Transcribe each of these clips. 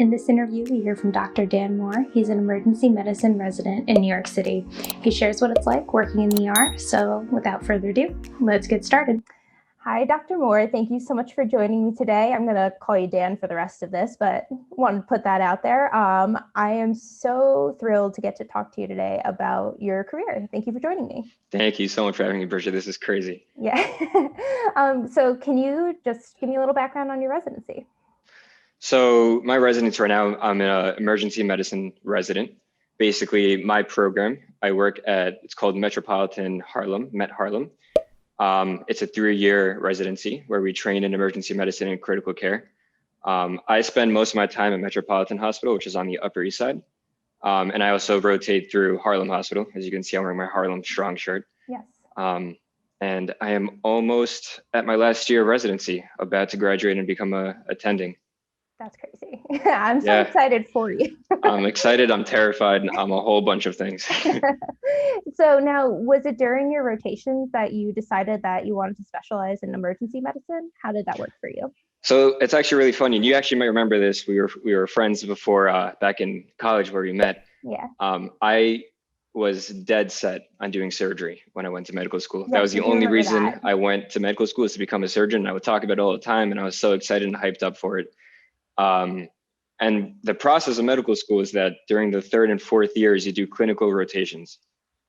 In this interview, we hear from Dr. Dan Moore. He's an emergency medicine resident in New York City. He shares what it's like working in the ER. So without further ado, let's get started. Hi, Dr. Moore. Thank you so much for joining me today. I'm going to call you Dan for the rest of this, but wanted to put that out there. I am so thrilled to get to talk to you today about your career. Thank you for joining me. Thank you so much for having me, Bridget. This is crazy. Yeah. So can you just give me a little background on your residency? So my residence right now, I'm an emergency medicine resident. Basically, my program, I work at, it's called Metropolitan Harlem, Met Harlem. It's a 3-year residency where we train in emergency medicine and critical care. I spend most of my time at Metropolitan Hospital, which is on the Upper East Side. And I also rotate through Harlem Hospital. As you can see, I'm wearing my Harlem Strong shirt. Yes. And I am almost at my last year of residency, about to graduate and become a attending. That's crazy. I'm so excited for you. I'm excited. I'm terrified. I'm a whole bunch of things. So now, was it during your rotations that you decided that you wanted to specialize in emergency medicine? How did that work for you? So it's actually really funny. And you actually might remember this. We were friends before back in college where we met. Yeah. I was dead set on doing surgery when I went to medical school. Yes, that was the only reason that. I went to medical school, is to become a surgeon. I would talk about it all the time, and I was so excited and hyped up for it. And the process of medical school is that during the 3rd and 4th years, you do clinical rotations,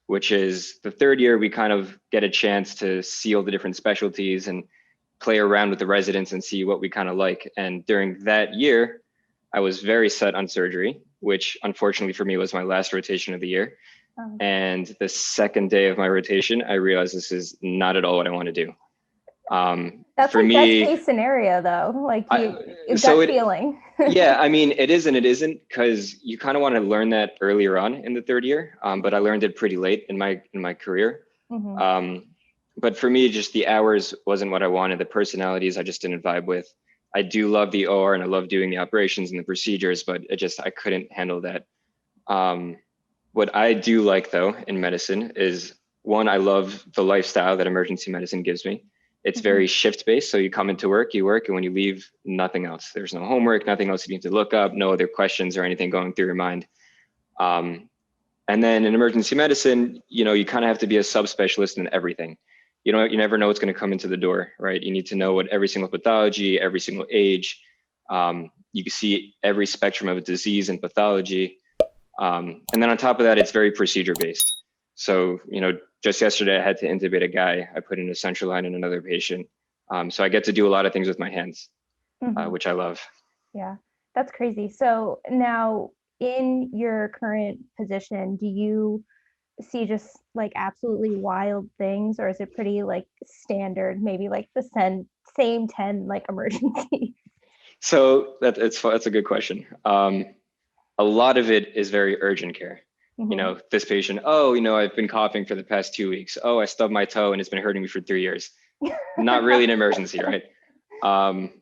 which is the 3rd year, we kind of get a chance to see all the different specialties and play around with the residents and see what we kind of like. And during that year, I was very set on surgery, which unfortunately for me was my last rotation of the year. And the 2nd day of my rotation, I realized this is not at all what I want to do. That's for like me, best case scenario though, like feeling. Yeah, I mean, it is and it isn't, because you kind of want to learn that earlier on in the 3rd year, but I learned it pretty late in my career. Mm-hmm. But for me, just the hours wasn't what I wanted. The personalities I just didn't vibe with. I do love the OR and I love doing the operations and the procedures, but I couldn't handle that. What I do like though in medicine is, one, I love the lifestyle that emergency medicine gives me. It's very shift based. So you come into work, you work, and when you leave, nothing else. There's no homework, nothing else you need to look up, no other questions or anything going through your mind. And then in emergency medicine, you kind of have to be a subspecialist in everything. You never know what's going to come into the door, right? You need to know what every single pathology, every single age, you can see every spectrum of a disease and pathology. And then on top of that, it's very procedure based. So, just yesterday I had to intubate a guy. I put in a central line in another patient. So I get to do a lot of things with my hands, which I love. Yeah, that's crazy. So now in your current position, do you see just like absolutely wild things, or is it pretty like standard, maybe like the same 10 like emergencies? So that's a good question. A lot of it is very urgent care. This patient, I've been coughing for the past 2 weeks. Oh, I stubbed my toe and it's been hurting me for 3 years. Not really an emergency, right? And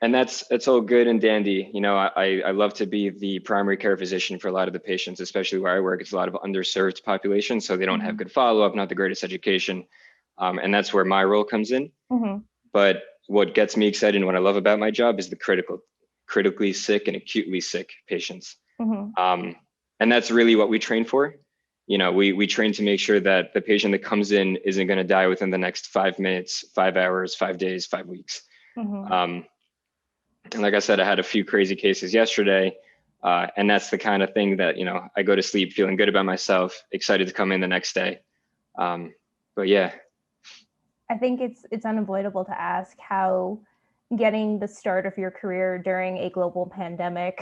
it's all good and dandy. I love to be the primary care physician for a lot of the patients, especially where I work. It's a lot of underserved population, so they don't have good follow-up, not the greatest education. And that's where my role comes in. But what gets me excited and what I love about my job is the critically sick and acutely sick patients. And that's really what we train for. We train to make sure that the patient that comes in isn't going to die within the next 5 minutes, 5 hours, 5 days, 5 weeks. And like I said, I had a few crazy cases yesterday. And that's the kind of thing that, I go to sleep feeling good about myself, excited to come in the next day. But yeah. I think it's unavoidable to ask how getting the start of your career during a global pandemic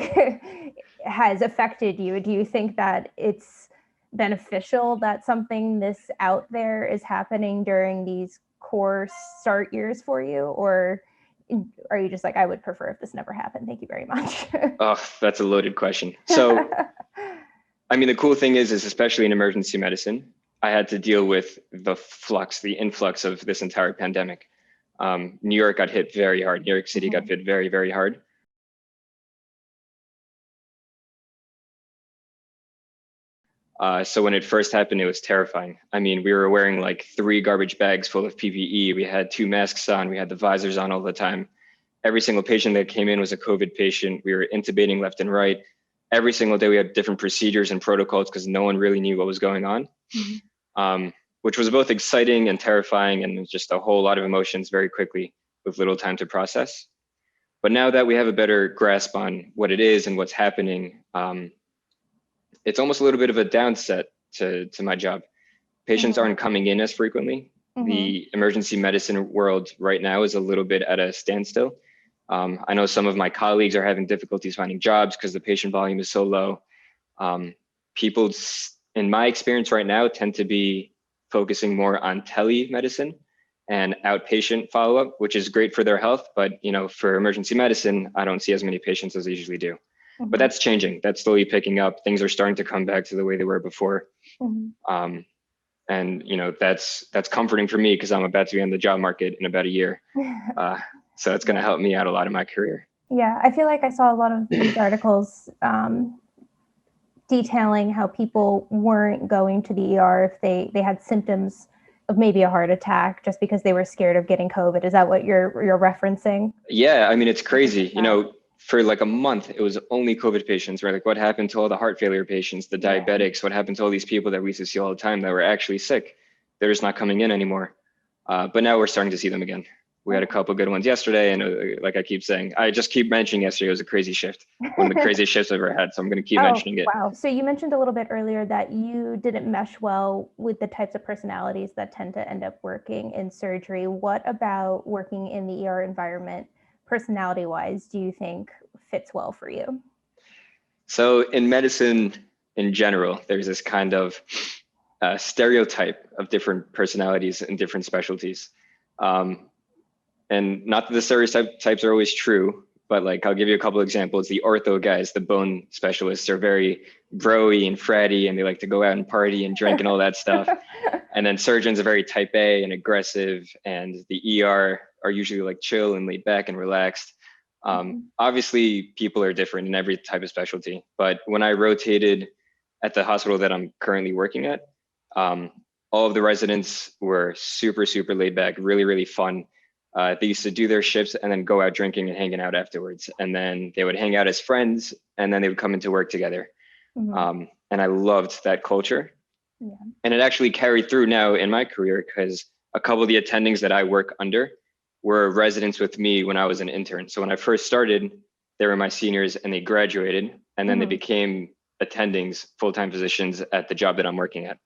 has affected you. Do you think that it's beneficial that something this out there is happening during these core start years for you? Or are you just like, I would prefer if this never happened? Thank you very much. Oh, that's a loaded question. So, I mean, the cool thing is especially in emergency medicine, I had to deal with the influx of this entire pandemic. New York got hit very hard. New York City got hit very, very hard. So when it first happened, it was terrifying. I mean, we were wearing like 3 garbage bags full of PPE. We had 2 masks on. We had the visors on all the time. every single patient that came in was a COVID patient. We were intubating left and right. Every single day we had different procedures and protocols because no one really knew what was going on, which was both exciting and terrifying, and just a whole lot of emotions very quickly with little time to process. But now that we have a better grasp on what it is and what's happening, it's almost a little bit of a downset to my job. Patients aren't coming in as frequently. The emergency medicine world right now is a little bit at a standstill. I know some of my colleagues are having difficulties finding jobs because the patient volume is so low. People, in my experience right now, tend to be focusing more on telemedicine and outpatient follow-up, which is great for their health. But for emergency medicine, I don't see as many patients as I usually do. But that's changing. That's slowly picking up. Things are starting to come back to the way they were before. And that's comforting for me because I'm about to be on the job market in about a year. So it's going to help me out a lot in my career. Yeah, I feel like I saw a lot of these articles detailing how people weren't going to the ER if they had symptoms of maybe a heart attack just because they were scared of getting COVID. Is that what you're referencing? Yeah, I mean, it's crazy. For like a month, it was only COVID patients, right? Like what happened to all the heart failure patients, the diabetics, what happened to all these people that we used to see all the time that were actually sick? They're just not coming in anymore. But now we're starting to see them again. We had a couple of good ones yesterday. And like I keep saying, I just keep mentioning yesterday was a crazy shift, one of the craziest shifts I've ever had. So I'm going to keep mentioning it. Wow. So you mentioned a little bit earlier that you didn't mesh well with the types of personalities that tend to end up working in surgery. What about working in the ER environment, personality-wise, do you think fits well for you? So in medicine in general, there's this kind of stereotype of different personalities and different specialties. And not that the stereotypes are always true, but like I'll give you a couple of examples. The ortho guys, the bone specialists, are very bro-y and fratty, and they like to go out and party and drink and all that stuff. And then surgeons are very type A and aggressive, and the ER are usually like chill and laid back and relaxed. Obviously, people are different in every type of specialty, but when I rotated at the hospital that I'm currently working at, all of the residents were super, super laid back, really, really fun. They used to do their shifts and then go out drinking and hanging out afterwards. And then they would hang out as friends, and then they would come into work together. And I loved that culture. Yeah. And it actually carried through now in my career because a couple of the attendings that I work under were residents with me when I was an intern. So when I first started, they were my seniors and they graduated, and then they became attendings, full-time positions at the job that I'm working at.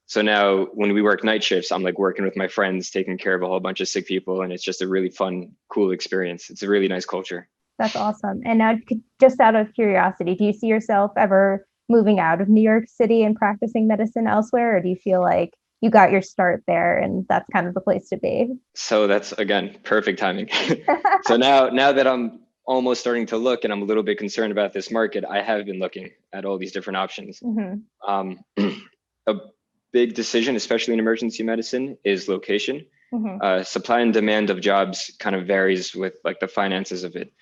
So now when we work night shifts, I'm like working with my friends, taking care of a whole bunch of sick people. And it's just a really fun, cool experience. It's a really nice culture. That's awesome. And now, just out of curiosity, do you see yourself ever moving out of New York City and practicing medicine elsewhere? Or do you feel like you got your start there and that's kind of the place to be? So that's, again, perfect timing. So now that I'm almost starting to look and I'm a little bit concerned about this market, I have been looking at all these different options. A big decision, especially in emergency medicine, is location. Supply and demand of jobs kind of varies with like the finances of it.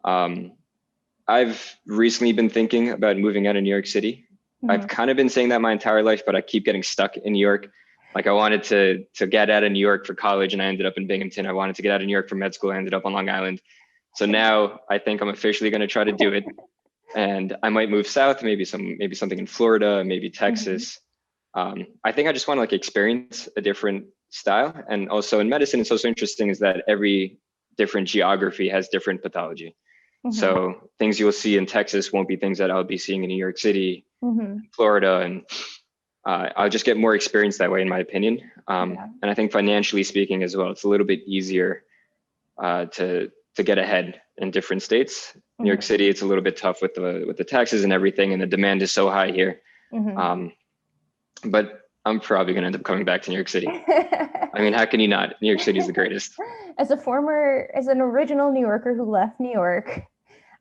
I've recently been thinking about moving out of New York City. I've kind of been saying that my entire life, but I keep getting stuck in New York. Like I wanted to get out of New York for college and I ended up in Binghamton. I wanted to get out of New York for med school. I ended up on Long Island. So now I think I'm officially going to try to do it. And I might move south, maybe something in Florida, maybe Texas. I think I just want to like experience a different style. And also in medicine, it's also interesting is that every different geography has different pathology. So things you'll see in Texas won't be things that I'll be seeing in New York City, Florida, and I'll just get more experience that way, in my opinion. And I think financially speaking as well, it's a little bit easier to get ahead in different states. New York City, it's a little bit tough with the taxes and everything, and the demand is so high here. But I'm probably going to end up coming back to New York City. I mean, how can you not? New York City is the greatest. As an original New Yorker who left New York,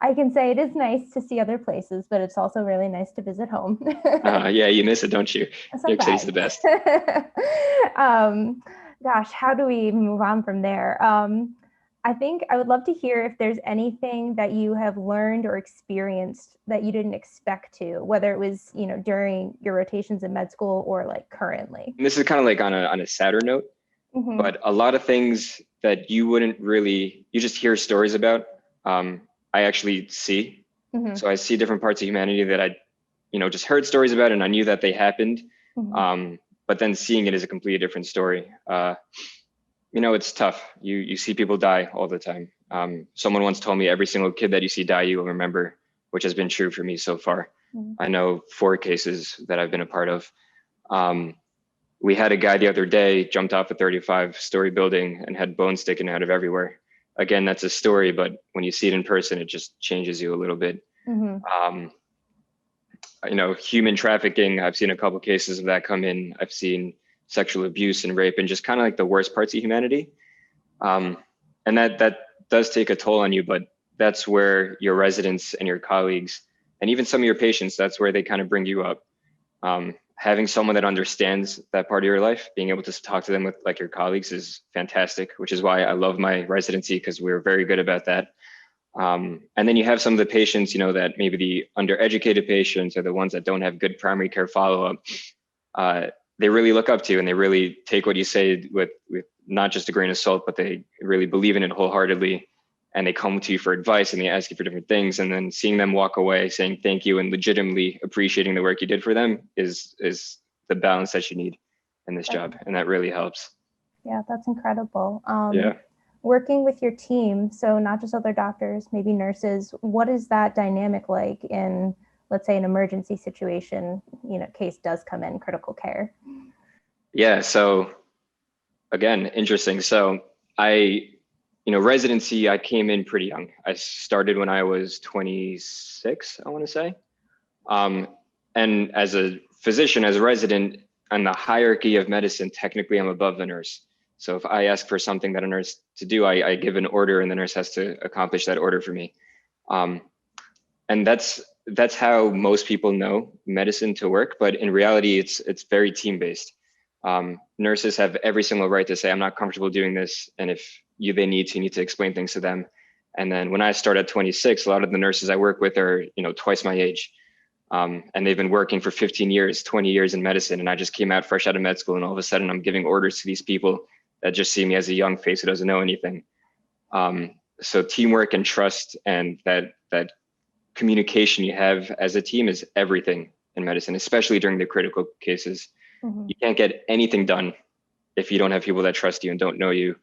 I can say it is nice to see other places, but it's also really nice to visit home. Yeah, you miss it, don't you? New York City's the best. Gosh, how do we move on from there? I think I would love to hear if there's anything that you have learned or experienced that you didn't expect to, whether it was, during your rotations in med school or like currently. And this is kind of like on a sadder note, but a lot of things that you just hear stories about, I actually see. Mm-hmm. So I see different parts of humanity that I, just heard stories about and I knew that they happened. Mm-hmm. But then seeing it is a completely different story. It's tough. You see people die all the time. Someone once told me every single kid that you see die, you will remember, which has been true for me so far. Mm-hmm. I know 4 cases that I've been a part of. We had a guy the other day jumped off a 35-story building and had bones sticking out of everywhere. Again, that's a story, but when you see it in person, it just changes you a little bit. Mm-hmm. Human trafficking, I've seen a couple cases of that come in. I've seen sexual abuse and rape and just kind of like the worst parts of humanity. And that does take a toll on you, but that's where your residents and your colleagues and even some of your patients, that's where they kind of bring you up. Having someone that understands that part of your life, being able to talk to them with like your colleagues is fantastic, which is why I love my residency, because we're very good about that. And then you have some of the patients, that maybe the undereducated patients or the ones that don't have good primary care follow-up, they really look up to and they really take what you say with not just a grain of salt, but they really believe in it wholeheartedly. And they come to you for advice and they ask you for different things. And then seeing them walk away saying thank you and legitimately appreciating the work you did for them is the balance that you need in this job. And that really helps. Yeah, that's incredible. Yeah. Working with your team, so not just other doctors, maybe nurses, what is that dynamic like in, let's say, an emergency situation, case does come in, critical care? Yeah, so again, interesting. So residency, I came in pretty young. I started when I was 26, I want to say. And as a physician, as a resident, on the hierarchy of medicine, technically I'm above the nurse. So if I ask for something that a nurse to do, I give an order and the nurse has to accomplish that order for me. And that's how most people know medicine to work. But in reality, it's very team-based. Nurses have every single right to say, I'm not comfortable doing this. And if you need to explain things to them. And then when I start at 26, a lot of the nurses I work with are, twice my age. And they've been working for 15 years, 20 years in medicine. And I just came out fresh out of med school. And all of a sudden I'm giving orders to these people that just see me as a young face who doesn't know anything. So teamwork and trust and that communication you have as a team is everything in medicine, especially during the critical cases. Mm-hmm. You can't get anything done if you don't have people that trust you and don't know you.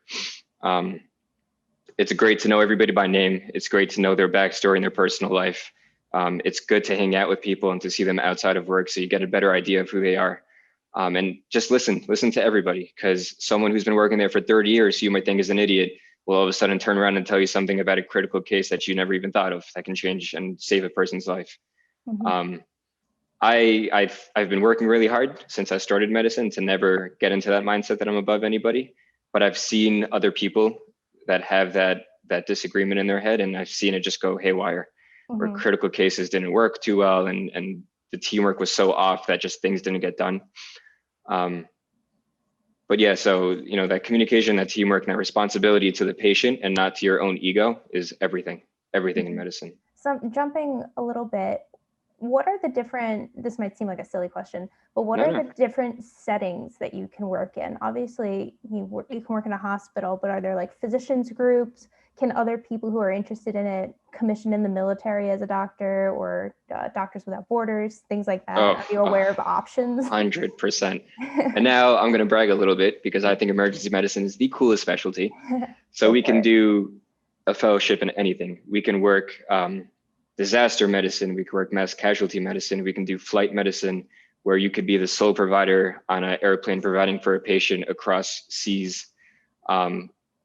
It's great to know everybody by name. It's great to know their backstory and their personal life. It's good to hang out with people and to see them outside of work so you get a better idea of who they are. And just listen to everybody, because someone who's been working there for 30 years, who you might think is an idiot, will all of a sudden turn around and tell you something about a critical case that you never even thought of that can change and save a person's life. Mm-hmm. I've been working really hard since I started medicine to never get into that mindset that I'm above anybody, but I've seen other people that have that disagreement in their head, and I've seen it just go haywire, where Mm-hmm. critical cases didn't work too well, and the teamwork was so off that just things didn't get done. But yeah, so that communication, that teamwork, and that responsibility to the patient and not to your own ego is everything in medicine. So jumping a little bit, what are the different, this might seem like a silly question, but what are the different settings that you can work in? Obviously, you can work in a hospital, but are there like physicians groups? Can other people who are interested in it commission in the military as a doctor, or Doctors Without Borders, things like that? Are you aware of options? 100%. And now I'm going to brag a little bit, because I think emergency medicine is the coolest specialty. So we can do a fellowship in anything. We can work disaster medicine, we can work mass casualty medicine, we can do flight medicine, where you could be the sole provider on an airplane providing for a patient across seas.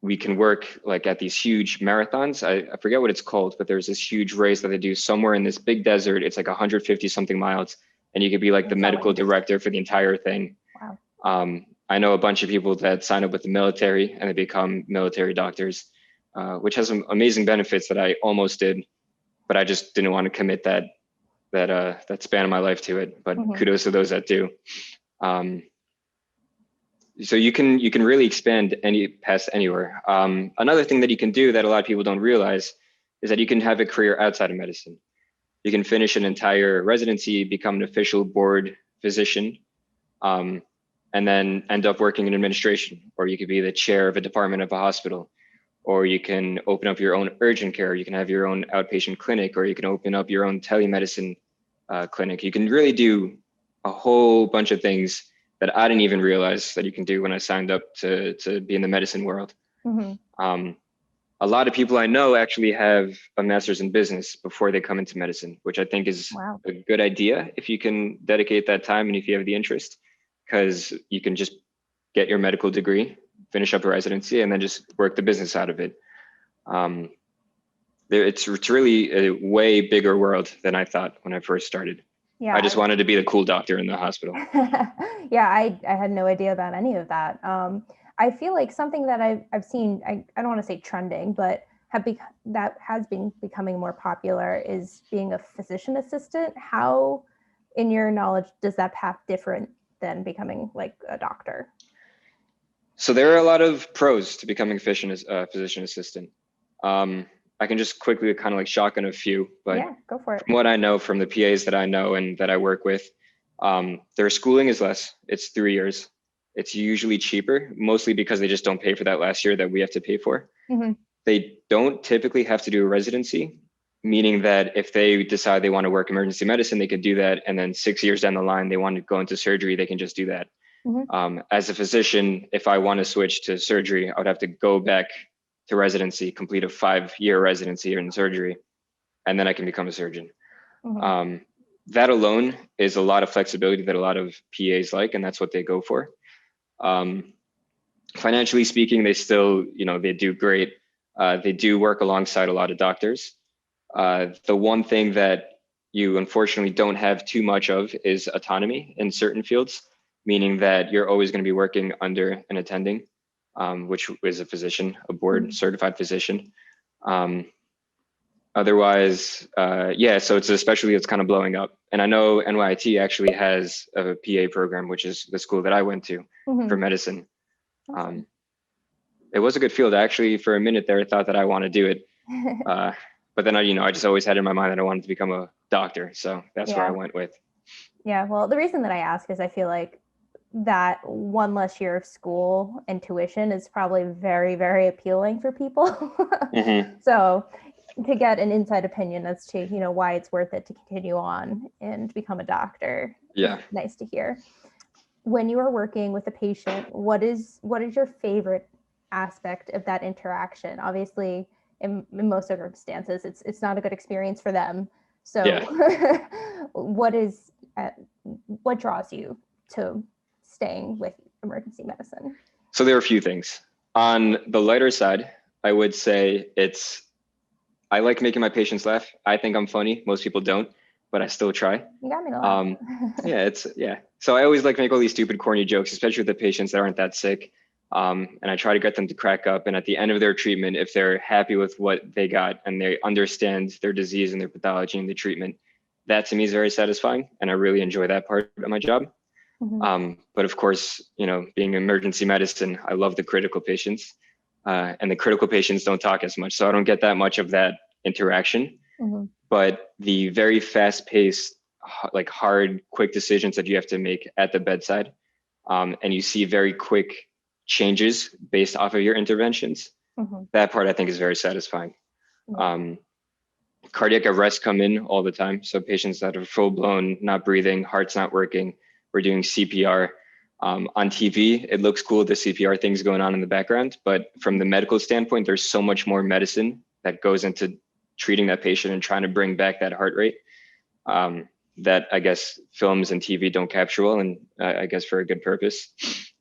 We can work like at these huge marathons. I forget what it's called, but there's this huge race that they do somewhere in this big desert. It's like 150 something miles, and you could be like the medical director for the entire thing. Wow. I know a bunch of people that sign up with the military and they become military doctors, which has some amazing benefits that I almost did, but I just didn't want to commit that span of my life to it. But kudos to those that do. So you can really expand past anywhere. Another thing that you can do that a lot of people don't realize is that you can have a career outside of medicine. You can finish an entire residency, become an official board physician, and then end up working in administration, or you could be the chair of a department of a hospital, or you can open up your own urgent care. You can have your own outpatient clinic, or you can open up your own telemedicine clinic. You can really do a whole bunch of things that I didn't even realize that you can do when I signed up to be in the medicine world. A lot of people I know actually have a master's in business before they come into medicine, which I think is a good idea if you can dedicate that time and if you have the interest, because you can just get your medical degree, finish up a residency, and then just work the business out of it. It's really a way bigger world than I thought when I first started. Yeah, I just wanted to be the cool doctor in the hospital. Yeah, I had no idea about any of that. I feel like something that I've seen, I don't want to say trending, but that has been becoming more popular is being a physician assistant. How, in your knowledge, does that path different than becoming like a doctor? So there are a lot of pros to becoming a physician assistant. I can just quickly kind of like shotgun a few, but yeah, go for it. From what I know from the PAs that I know and that I work with, their schooling is less. It's 3 years. It's usually cheaper, mostly because they just don't pay for that last year that we have to pay for. They don't typically have to do a residency, meaning that if they decide they want to work emergency medicine, they could do that. And then 6 years down the line, they want to go into surgery, they can just do that. As a physician, if I want to switch to surgery, I would have to go back to residency, complete a 5-year residency in surgery, and then I can become a surgeon. That alone is a lot of flexibility that a lot of PAs like, and that's what they go for. Financially speaking, they still, they do great. They do work alongside a lot of doctors. The one thing that you unfortunately don't have too much of is autonomy in certain fields, meaning that you're always going to be working under an attending, which is a physician, a board certified physician. Otherwise, so it's a specialty that's kind of blowing up. And I know NYIT actually has a PA program, which is the school that I went to for medicine. It was a good field. Actually, for a minute there, I thought that I want to do it. But then I just always had in my mind that I wanted to become a doctor. So that's where I went with. Yeah, well, the reason that I ask is I feel like that one less year of school and tuition is probably very, very appealing for people. So to get an inside opinion as to, why it's worth it to continue on and become a doctor. Yeah. Nice to hear. When you are working with a patient, what is your favorite aspect of that interaction? Obviously, in most circumstances, it's not a good experience for them. So what draws you to staying with emergency medicine? So there are a few things. On the lighter side, I would say I like making my patients laugh. I think I'm funny. Most people don't, but I still try. You got me to laugh. So I always like to make all these stupid, corny jokes, especially with the patients that aren't that sick. And I try to get them to crack up. And at the end of their treatment, if they're happy with what they got and they understand their disease and their pathology and the treatment, that to me is very satisfying. And I really enjoy that part of my job. But of course, being emergency medicine, I love the critical patients. And the critical patients don't talk as much. So I don't get that much of that interaction. But the very fast-paced, like hard, quick decisions that you have to make at the bedside, and you see very quick changes based off of your interventions, that part I think is very satisfying. Cardiac arrests come in all the time. So patients that are full-blown, not breathing, heart's not working, we're doing CPR. On TV, it looks cool, the CPR things going on in the background, but from the medical standpoint, there's so much more medicine that goes into treating that patient and trying to bring back that heart rate that I guess films and TV don't capture well, and I guess for a good purpose.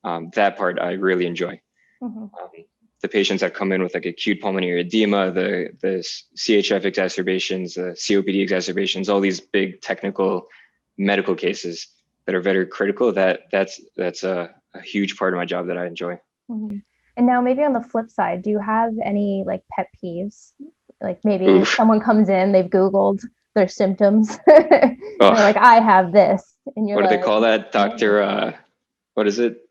That part I really enjoy. The patients that come in with like acute pulmonary edema, the CHF exacerbations, the COPD exacerbations, all these big technical medical cases that are very critical, that's a huge part of my job that I enjoy. And now maybe on the flip side, do you have any like pet peeves? Like maybe someone comes in, they've Googled their symptoms. They're like, I have this. And you're what do they call that? Dr. What is it?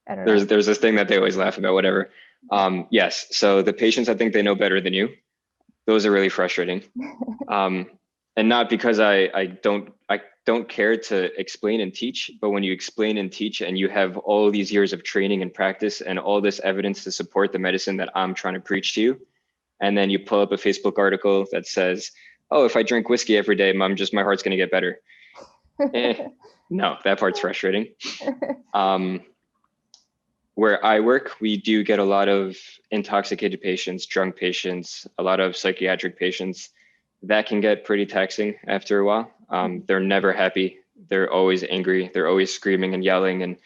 I don't know. There's this thing that they always laugh about, whatever. Yes. So the patients, I think they know better than you. Those are really frustrating. And not because I don't don't care to explain and teach, but when you explain and teach and you have all these years of training and practice and all this evidence to support the medicine that I'm trying to preach to you, and then you pull up a Facebook article that says, oh, if I drink whiskey every day, my heart's going to get better. No, that part's frustrating. Where I work, we do get a lot of intoxicated patients, drunk patients, a lot of psychiatric patients. That can get pretty taxing after a while. They're never happy. They're always angry. They're always screaming and yelling and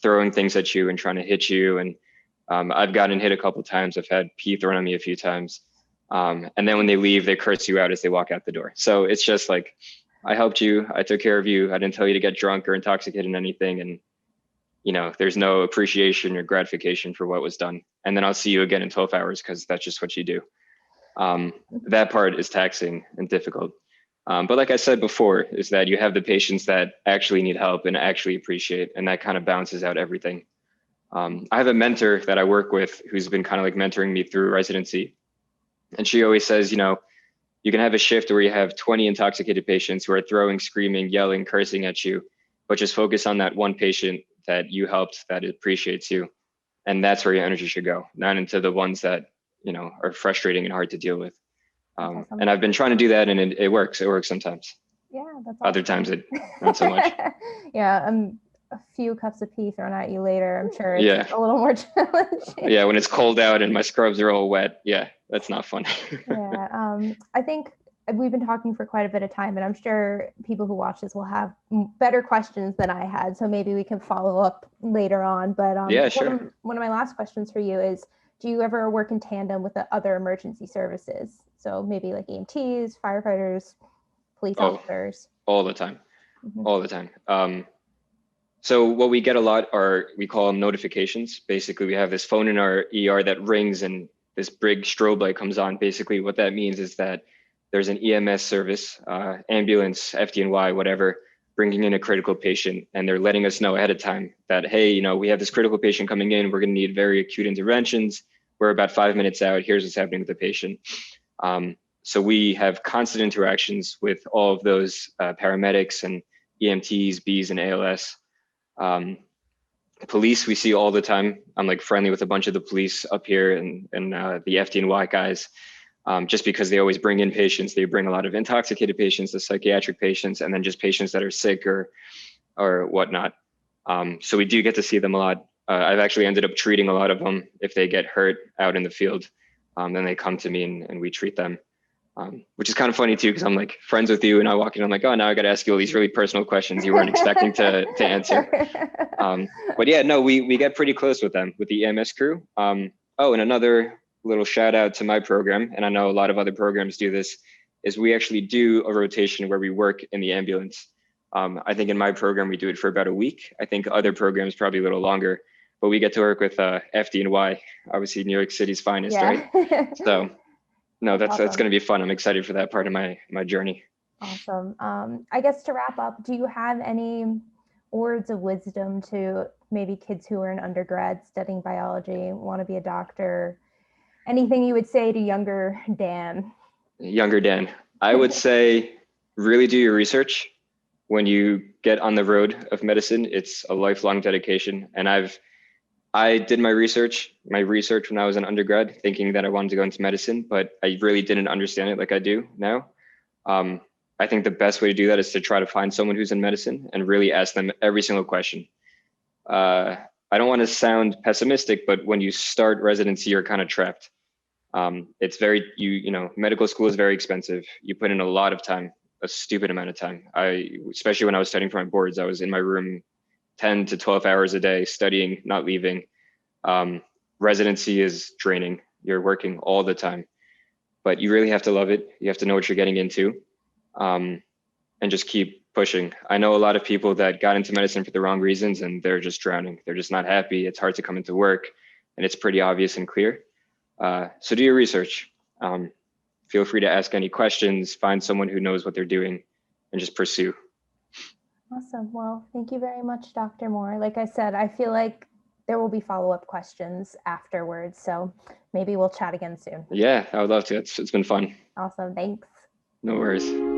throwing things at you and trying to hit you. And I've gotten hit a couple of times. I've had pee thrown at me a few times. And then when they leave, they curse you out as they walk out the door. So it's just like, I helped you. I took care of you. I didn't tell you to get drunk or intoxicated in anything. And there's no appreciation or gratification for what was done. And then I'll see you again in 12 hours because that's just what you do. That part is taxing and difficult. But like I said before, is that you have the patients that actually need help and actually appreciate, and that kind of balances out everything. I have a mentor that I work with who's been kind of like mentoring me through residency. And she always says, you can have a shift where you have 20 intoxicated patients who are throwing, screaming, yelling, cursing at you, but just focus on that one patient that you helped that appreciates you. And that's where your energy should go, not into the ones that, are frustrating and hard to deal with. Awesome. And I've been trying to do that, and it works. It works sometimes. Yeah, that's awesome. Other times not so much. Yeah, a few cups of pee thrown at you later, I'm sure it's a little more challenging. Yeah, when it's cold out and my scrubs are all wet. Yeah, that's not fun. Yeah, I think we've been talking for quite a bit of time, and I'm sure people who watch this will have better questions than I had. So maybe we can follow up later on. But yeah, sure. One of my last questions for you is, do you ever work in tandem with the other emergency services? So maybe like EMTs, firefighters, police officers? All the time, all the time. So what we get a lot are, we call them notifications. Basically, we have this phone in our ER that rings and this big strobe light comes on. Basically, what that means is that there's an EMS service, ambulance, FDNY, whatever, bringing in a critical patient, and they're letting us know ahead of time that, hey, we have this critical patient coming in. We're going to need very acute interventions. We're about 5 minutes out. Here's what's happening with the patient. So we have constant interactions with all of those paramedics and EMTs, Bs, and ALS. Police we see all the time. I'm like friendly with a bunch of the police up here and the FDNY guys, just because they always bring in patients. They bring a lot of intoxicated patients, the psychiatric patients, and then just patients that are sick or whatnot. So we do get to see them a lot. I've actually ended up treating a lot of them. If they get hurt out in the field, then they come to me and we treat them. Which is kind of funny too, because I'm like friends with you and I walk in, I'm like, oh, now I got to ask you all these really personal questions you weren't expecting to answer. But yeah, no, we get pretty close with them, with the EMS crew. And another little shout out to my program, and I know a lot of other programs do this, is we actually do a rotation where we work in the ambulance. I think in my program, we do it for about a week. I think other programs probably a little longer, but we get to work with FDNY, obviously New York City's finest, right? So. No, that's going to be fun. I'm excited for that part of my journey. Awesome. I guess to wrap up, do you have any words of wisdom to maybe kids who are in undergrad studying biology, want to be a doctor? Anything you would say to younger Dan? Younger Dan, I would say really do your research. When you get on the road of medicine, it's a lifelong dedication. And I did my research when I was an undergrad, thinking that I wanted to go into medicine, but I really didn't understand it like I do now. I think the best way to do that is to try to find someone who's in medicine and really ask them every single question. I don't want to sound pessimistic, but when you start residency, you're kind of trapped. It's very, medical school is very expensive. You put in a lot of time, a stupid amount of time. Especially when I was studying for my boards, I was in my room 10 to 12 hours a day studying, not leaving. Residency is draining. You're working all the time, but you really have to love it. You have to know what you're getting into, and just keep pushing. I know a lot of people that got into medicine for the wrong reasons and they're just drowning. They're just not happy. It's hard to come into work and it's pretty obvious and clear. So do your research. Feel free to ask any questions, find someone who knows what they're doing, and just pursue. Awesome. Well, thank you very much, Dr. Moore. Like I said, I feel like there will be follow-up questions afterwards. So maybe we'll chat again soon. Yeah, I would love to. It's been fun. Awesome. Thanks. No worries.